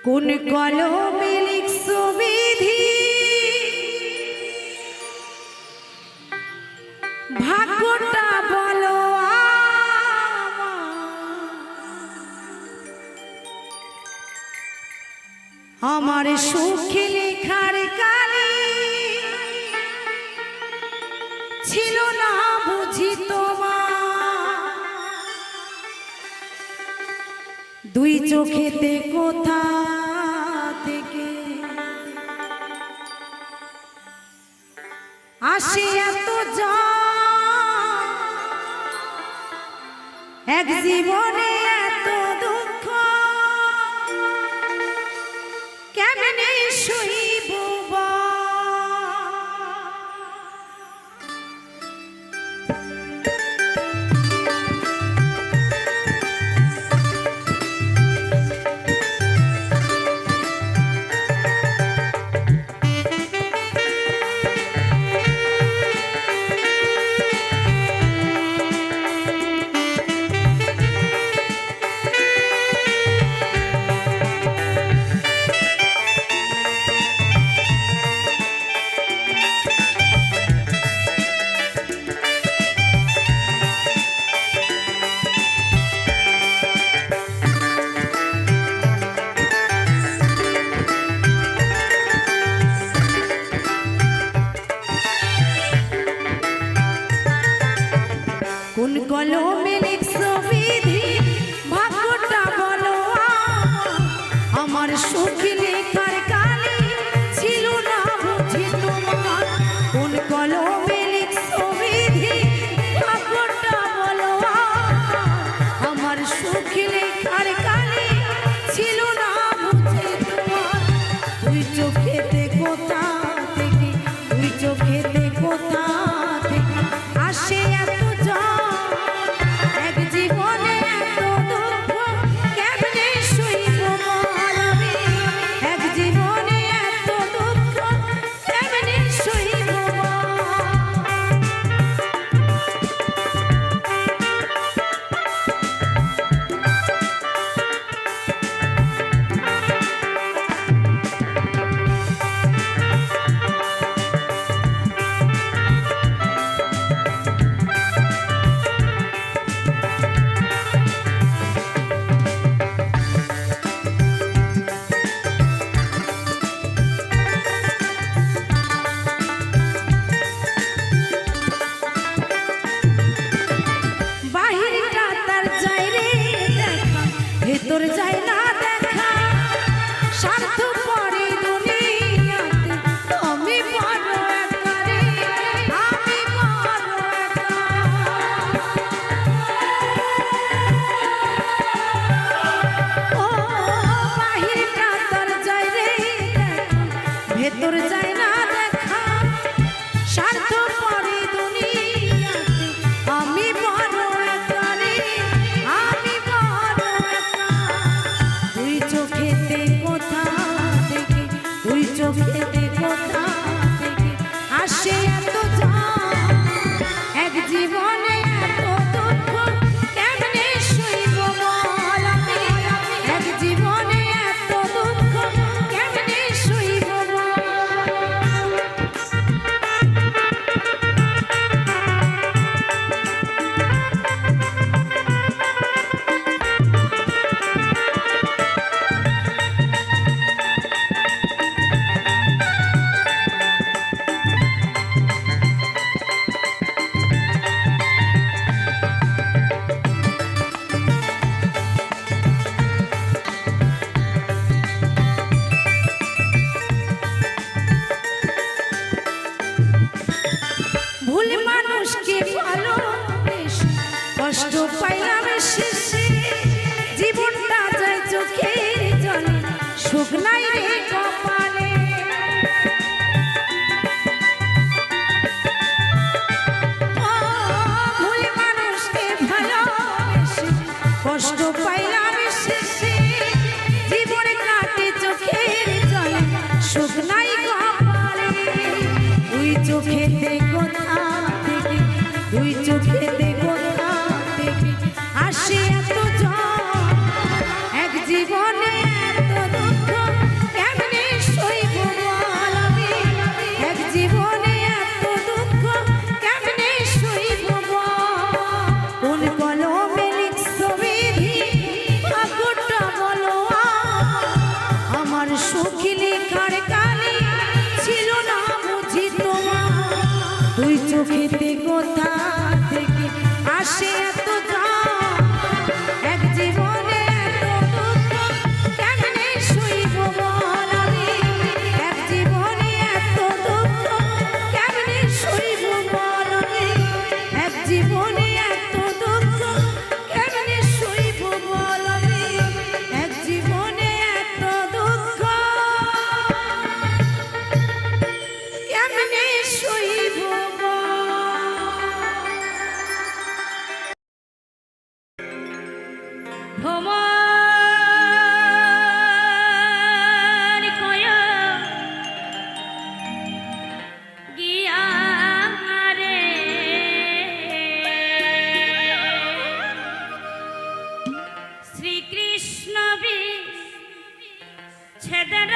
কোন কলমে লিখছো বিধি ভাগ্যটা বলো আমার সুখে লেখার কালি ছিল না বুঝি তোমার দুই চোখেতে কোথা থেকে আসে এত জল এক জীবনে এত দুঃখ কেমনে সইব কোন কলমে লিখছো বিধি ভাগ্যটা বলো আমার সুখী লেখার কালি ছিল না বুঝি তোমার কোন কলমে লিখছো বিধি ভাগ্যটা বলো আমার সুখী লেখার কালি ছিল না বুঝি তোমার দুই চোখেতে কোথা থেকে দুই চোখেতে কোথা থেকে আসে এত ভেতর যায় না দেখা স্বার্থ পরে দুনিয়াতে আমি বড় একারে আমি বড় ও বাহিরটা তার যায় রে ভেতর যায় না দেখা স্বার্থ পরে দুনিয়াতে আমি বড় একারে আমি চোখেতে কোথা থেকে দুই চোখেতে কোথা থেকে আসে এত এক জীবনে এত দুঃখ কেমনে সইব বল আমি এক জীবনে এত দুঃখ কেমনে সইব ভুল মানুষকে ভালো কষ্ট পাইলাম শেষে জীবনটা যায় চোখের জলে সুখ নাই রে কপালে ভুল মানুষকে ভালো কষ্ট পাইলাম শেষে জীবন কাটে চোখের জলে সুখ নাই কপালে দুই চোখেতে কোথা থেকে দুই চোখেতে কোথা থেকে আসে এত জল এক জীবনে এত দুঃখ কৃষ্ণবি ছেদের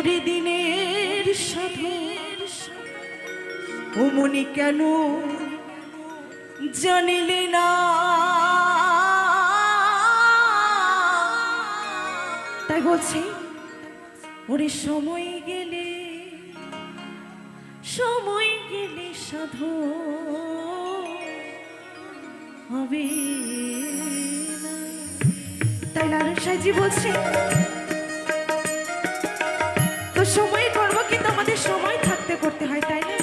ওরে দিনের সাধু ও মনি কেন জানিলে না তাই বলছি ওরে সময় গেলে সাধু হবে না। তাই লালন সাইজি বলছে তো সময় করবো কিন্তু আমাদের সময় থাকতে করতে হয় তাই না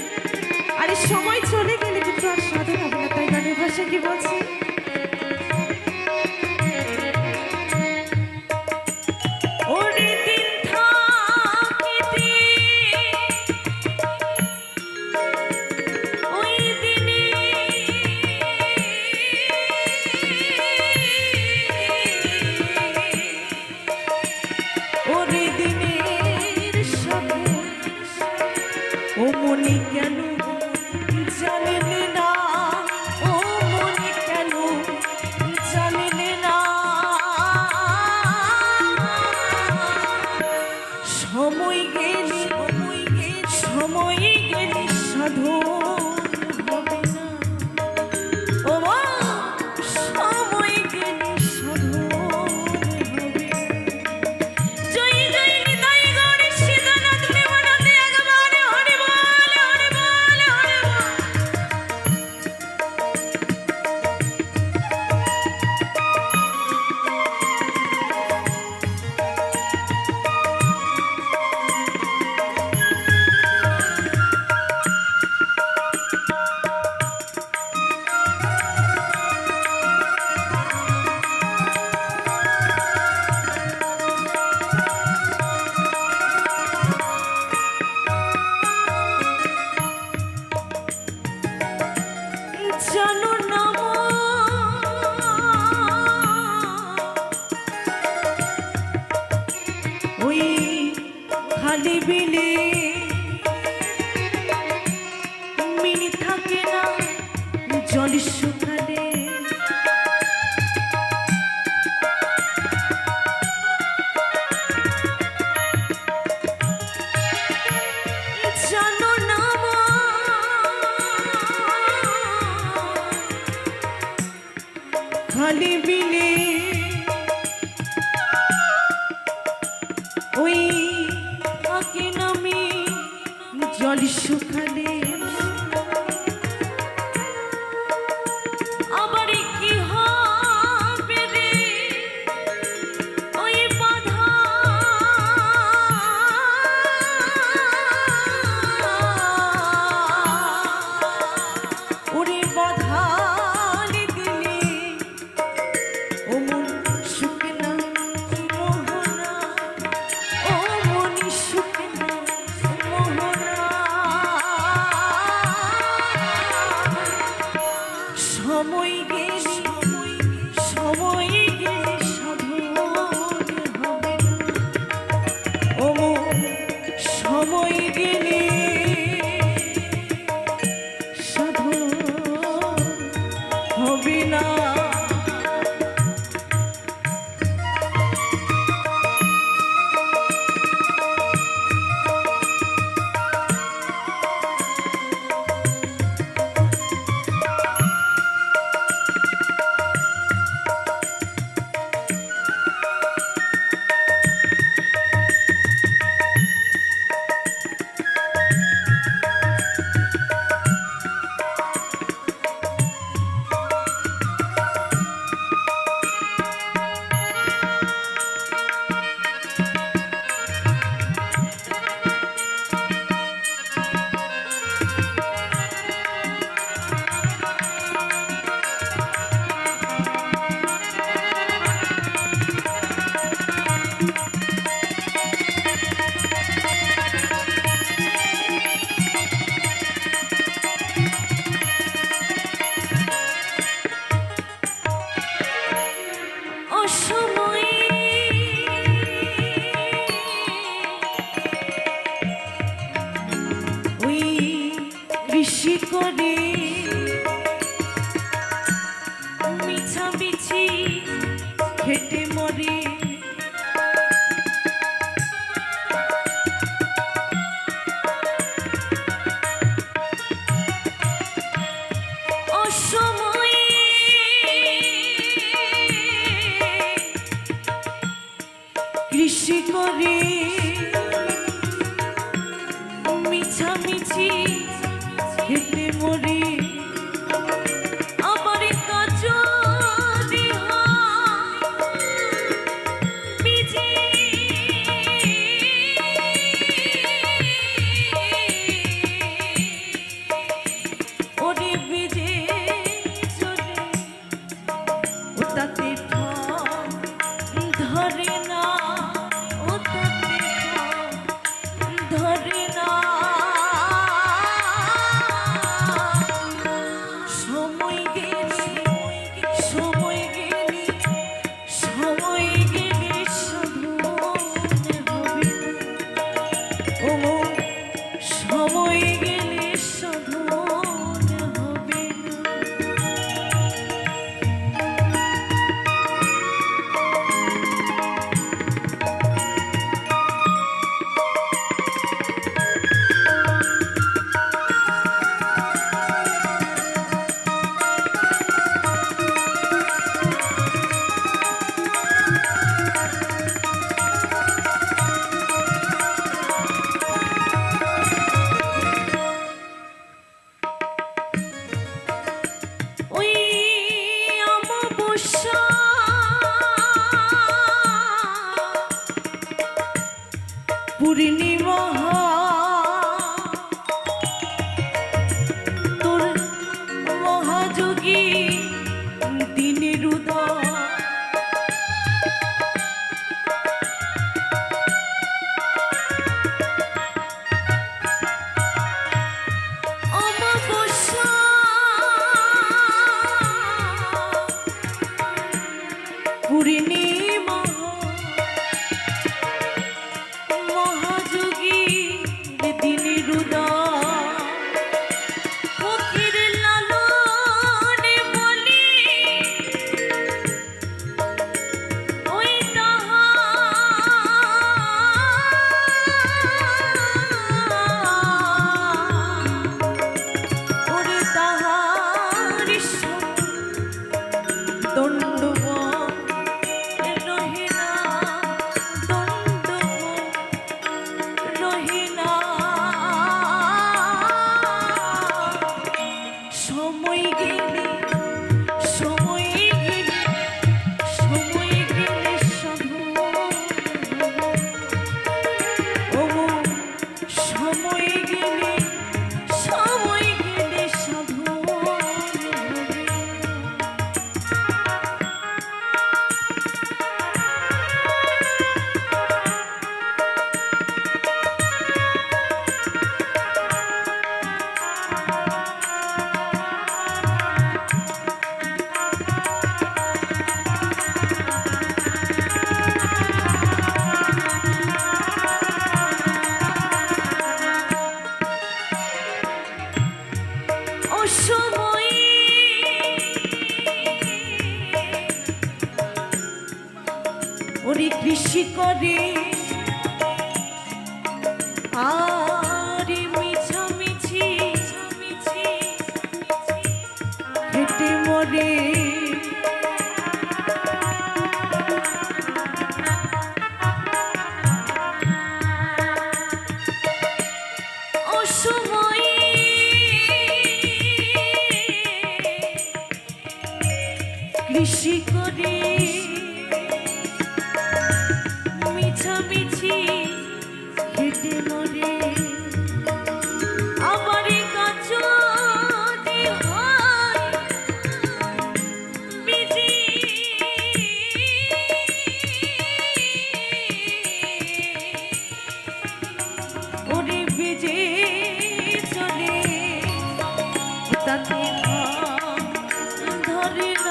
আরে সময় চলে গেলে কিন্তু আর সাধু হবে না তাই গানের ভাষা কি বলছে ও মনি কেন জানিলে না ও মনি কেন জানিলে না সময় গেলে সাধু হবে না ও মা সময় গেলে সাধু হবে জয় জয় নিতাই গৌর সীতানাথ প্রেমানন্দে একবারে হরি বল হরি বল হরি বল জানো না ওই খালি বিলে মিনি থাকে না জল শুকালে জানো না খালি বিলে ওই আগে নামে জল শুকালে আবার কি হবে রে ওই বাধা ওরে বাধা সময় গেলে সাধু হবে না ও সময় গেলে সাধু হবে না পূর্ণিমা তোর মহাযোগী দিনের উদয় পূর্ণিমা মহাযোগী দিনের উদয় ফকির লালনে বলি ওই ওরে তাহার দণ্ড ওরে কৃষি করে আর মিছামিছি হেঁটে মরে অসময়ে কৃষি করে মিছামিছি হেঁটে মরে আমার কাছে বিজি ওরে বেজে চলে তাকে ধরে না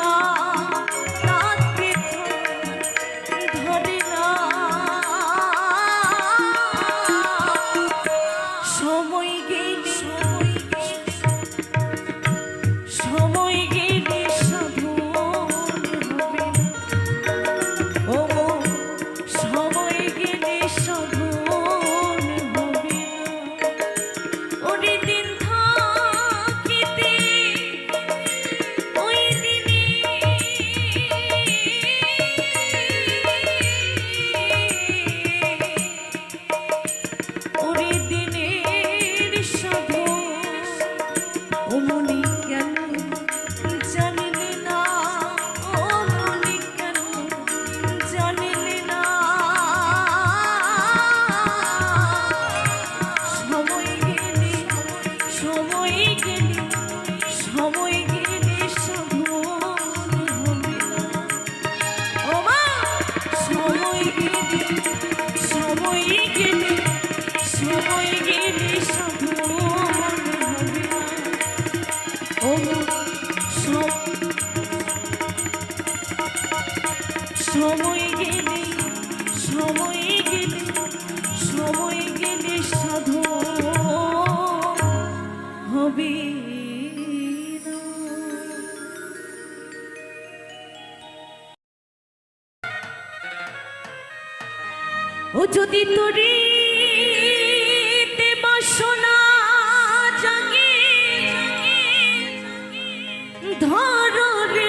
সময় গেলে সাধু হবে ও যদি তোরে বাসনা জাগে ধর রে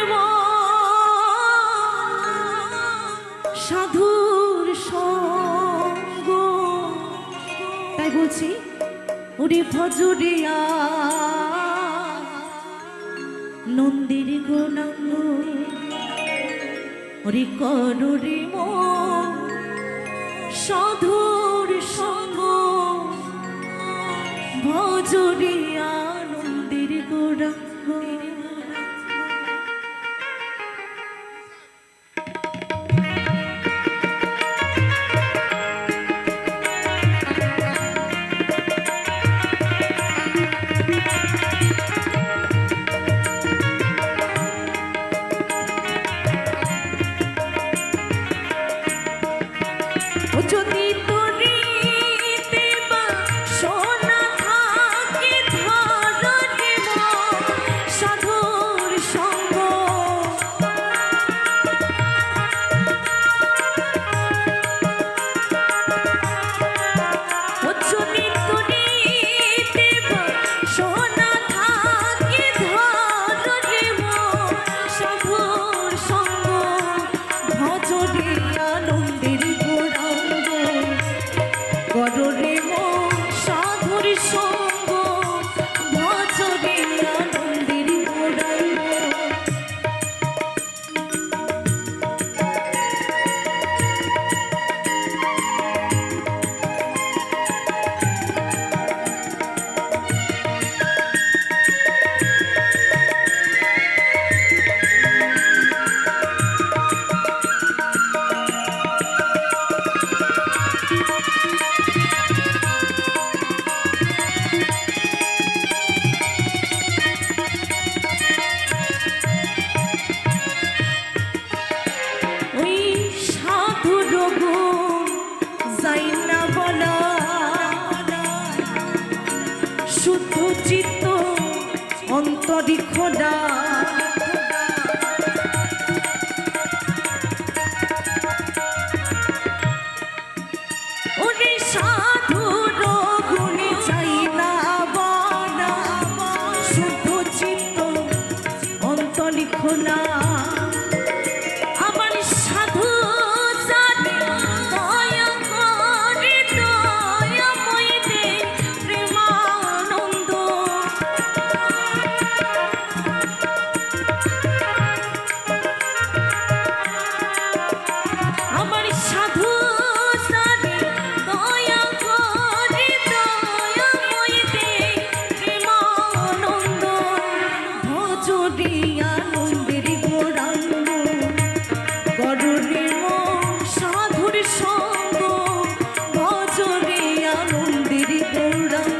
সাধুর সঙ্গ তাই বলছি ওরে ভজরিয়া নন্দির গুণাঙ্গ ওরে করুরে মন সাধুর সঙ্গ ভজরে আনন্দের গৌরাঙ্গ। যদি তোরে দেবা সোনা থাকে ধরণি সাধুর সঙ্গ, যদি তোরে দেবা সোনা থাকে ধরণি সাধুর সঙ্গ, ভজরে আনন্দের গররে মন সাধুর সঙ্গ, ভজরে আনন্দের গৌরাঙ্গ। শুদ্ধ চিত্ত অন্তরি খোদা, ওরে সাধুর গুণে চাই না বনা, শুদ্ধ চিত্ত অন্তরি খোদা। আমার সাধু জানে দয়া করে দয়াময় দে প্রেমানন্দ, আমার সাধু জানে দয়া করে দয়াময় দে প্রেমানন্দ, ভজরে আনন্দের গৌরাঙ্গ, গররে মন সাধুর সঙ্গ, ভজরে আনন্দের গৌরাঙ্গ।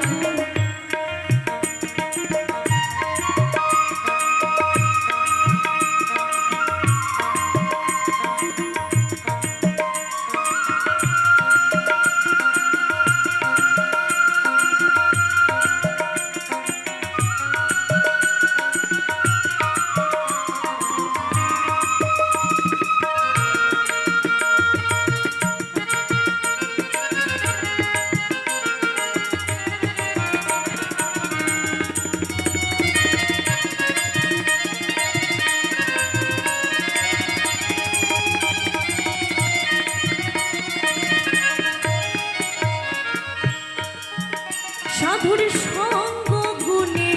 সাধুর সঙ্গ গুণে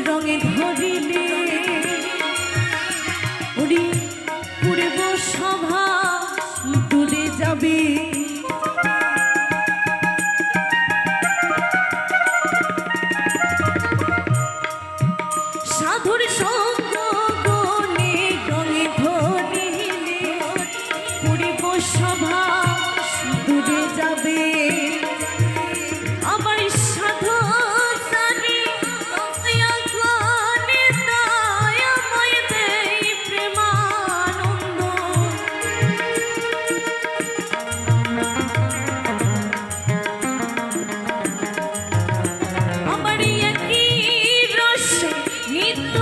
রঙে ধরিলে, ওরে পূর্ব সভা দূরে যাবে, সাধুর সঙ্গ গুণে রঙে ধরিলে, পূর্ব সভা দূরে যাবে। আমার সাধু জানে দয়া করে দয়াময় দে প্রেমানন্দ, আমার একই রসে নিত্য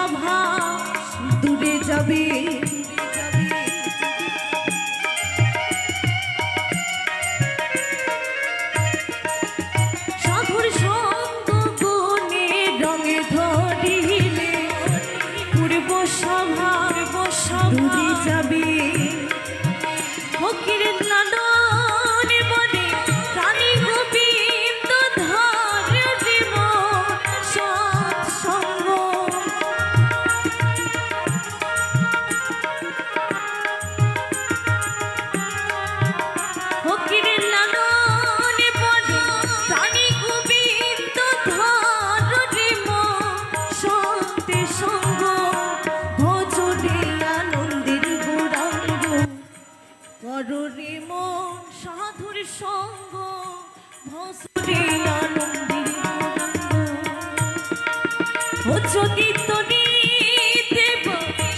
সভা দূরে যাবে সাধুর সঙ্গ গুণে রঙে ধরিলে পূর্ব সভা দূরে যাবে ফকির লালন বলে প্রাণী গোবিন্দ ধরে সৎসঙ্গ ফকির লালন বলে প্রাণী গোবিন্দ ধরে সত্যে সঙ্গ ভজরে আনন্দের গৌরাঙ্গ কররে মন সাধুর সঙ্গ ভজরে আনন্দের গৌরাঙ্গ ও যদি তরি দেব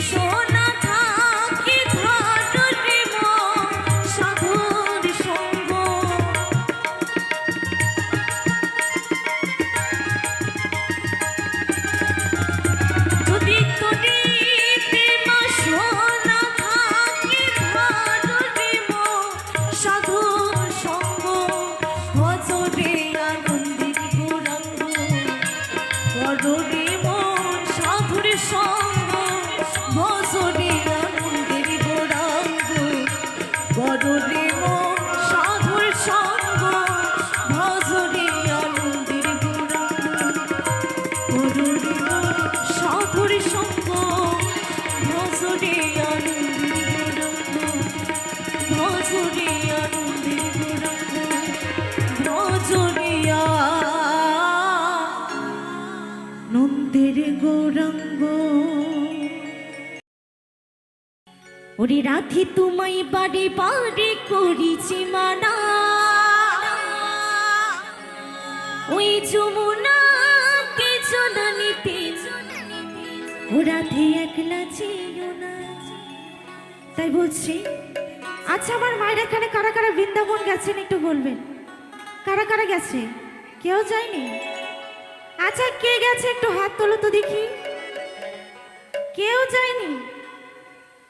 সোনা থাকে ধরে মন সাধুর সঙ্গ যদি তরি দেব সোনা থাকে ধরে মন সাধুর সঙ্গ ভজরে আনন্দের গৌরাঙ্গ কররে মন সাধুর সঙ্গ ভজরে আনন্দের গৌরাঙ্গ কররে মন সাধুর সঙ্গ ভজরে আনন্দের গৌরাঙ্গ কররে মন সাধুর সঙ্গ ভজরে আনন্দের গৌরাঙ্গ ভজরে আনন্দের গৌরাঙ্গ ভজরে নন্দের গৌরাঙ্গ ওরে রাধি তোমায় বারে বারে করিছি মানা ওই যমুনাকে জননীতে ও রাধে একলা ছিল না তাই বলছি আচ্ছা আমার মায়ের এখানে কারা কারা বৃন্দাবন গেছেন একটু বলবেন কারা কারা গেছে কেউ যায়নি আচ্ছা কে গেছে একটু হাত তোলো তো দেখি কেউ যায়নি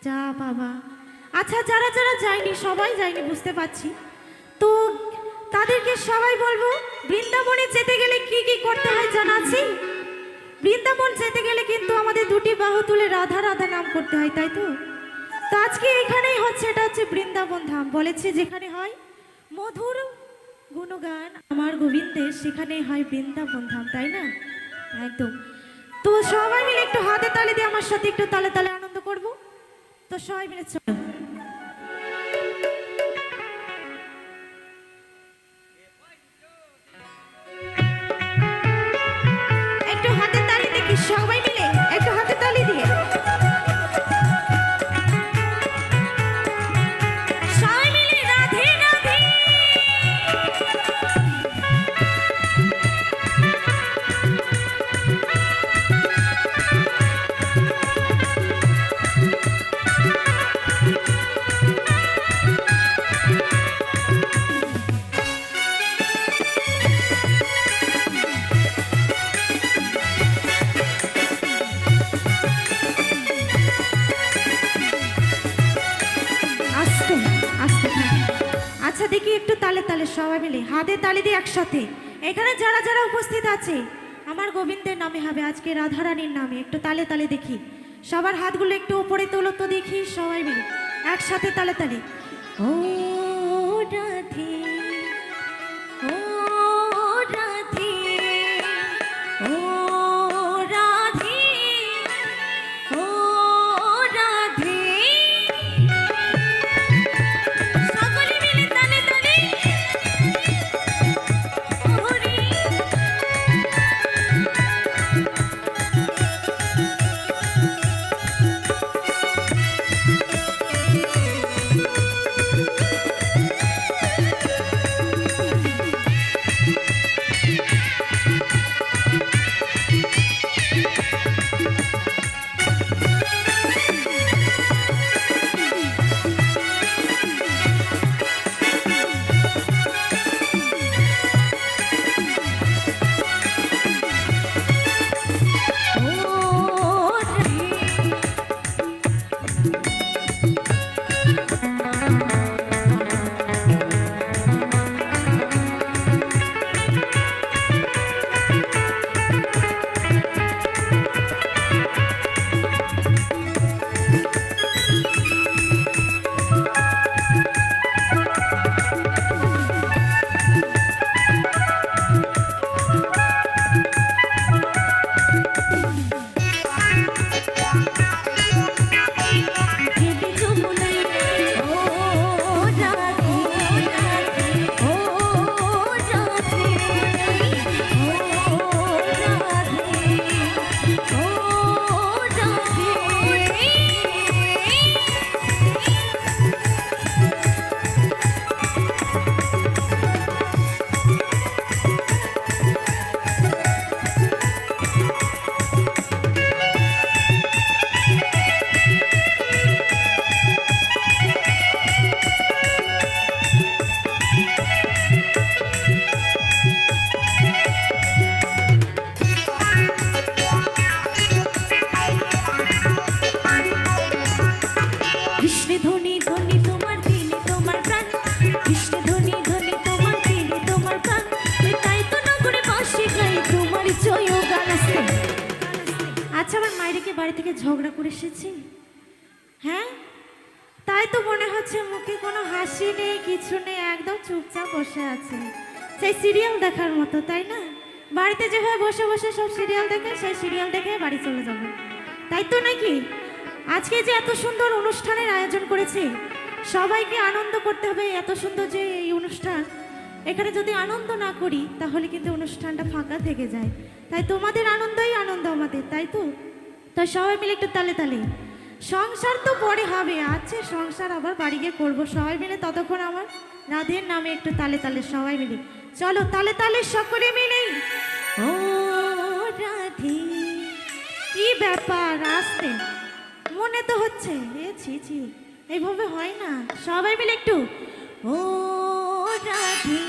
যা বাবা আচ্ছা যারা যারা যায়নি সবাই যায়নি বুঝতে পারছি তো তাদেরকে সবাই বলবো বৃন্দাবনে যেতে গেলে কি কি করতে হয় জানা আছে বৃন্দাবন যেতে গেলে কিন্তু আমাদের দুটি বাহু তুলে রাধা রাধা নাম করতে হয় তাই তো তো আজকে এখানেই হচ্ছে এটা হচ্ছে বৃন্দাবন ধাম বলেছে যেখানে হয় মধুর গুণগান আমার গোবিন্দের সেখানে হয় বৃন্দাবন ধাম তাই না একদম তো সবাই মিলে একটু হাতে তালি দিয়ে আমার সাথে একটু তালে তালে আনন্দ করব তো সবাই মিলে চলো একটু হাতে তালি দেখি সবাই মিলে একটু হাতে তালি দিয়ে সবাই মিলে রাধে রাধে আচ্ছা দেখি একটু তালে তালে সবাই মিলে হাতে তালি দিয়ে একসাথে এখানে যারা যারা উপস্থিত আছে আমার গোবিন্দের নামে হবে আজকে রাধারানীর নামে একটু তালে তালে দেখি সবার হাতগুলো একটু উপরে তোলো তো দেখি সবাই মিলে একসাথে তালে তালে ও রাধে ও রাধে ও রাধে ও রাধে সকলে মিলে তালে তালে হরি কৃষ্ণ ধ্বনি ধ্বনি তোমার দিনে তোমার প্রাণ, কৃষ্ণ ধ্বনি ধ্বনি তোমার দিনে তোমার প্রাণ, তাই তো না করে বাঁশি গাই তোমার জয় গান আসছে। আচ্ছা, আমার মায়েরকে বাড়ি থেকে ঝগড়া করে এসেছি, হ্যাঁ তাই তো মনে হচ্ছে মুখে কোনো হাসি নেই, কিছু নেই, একদম চুপচাপ বসে আছে, সেই সিরিয়াল দেখার মতো, তাই না? বাড়িতে যেভাবে বসে বসে সব সিরিয়াল দেখে, সেই সিরিয়াল দেখে বাড়ি চলে যাবে, তাই তো নাকি? আজকে যে এত সুন্দর অনুষ্ঠানের আয়োজন করেছি, সবাইকে আনন্দ করতে হবে, এত সুন্দর যে এই অনুষ্ঠান, এখানে যদি আনন্দ না করি তাহলে কিন্তু অনুষ্ঠানটা ফাঁকা থেকে যায়, তাই তোমাদের আনন্দই আনন্দ আমাদের, তাই তো? তাই সবাই মিলে একটু তালে তালে, সংসার তো পরে হবে, আছে সংসার আবার বাড়ি গিয়ে করবো, সবাই মিলে ততক্ষণ আমার রাধের নামে একটু তালে তালে সবাই মিলে, চলো তালে তালে সকলে মিলে। ও রাধে, কি ব্যাপার, আসতে মনে তো হচ্ছে, এ ছি ছি, এইভাবে হয় না, সবাই মিলে একটু ও রাধে।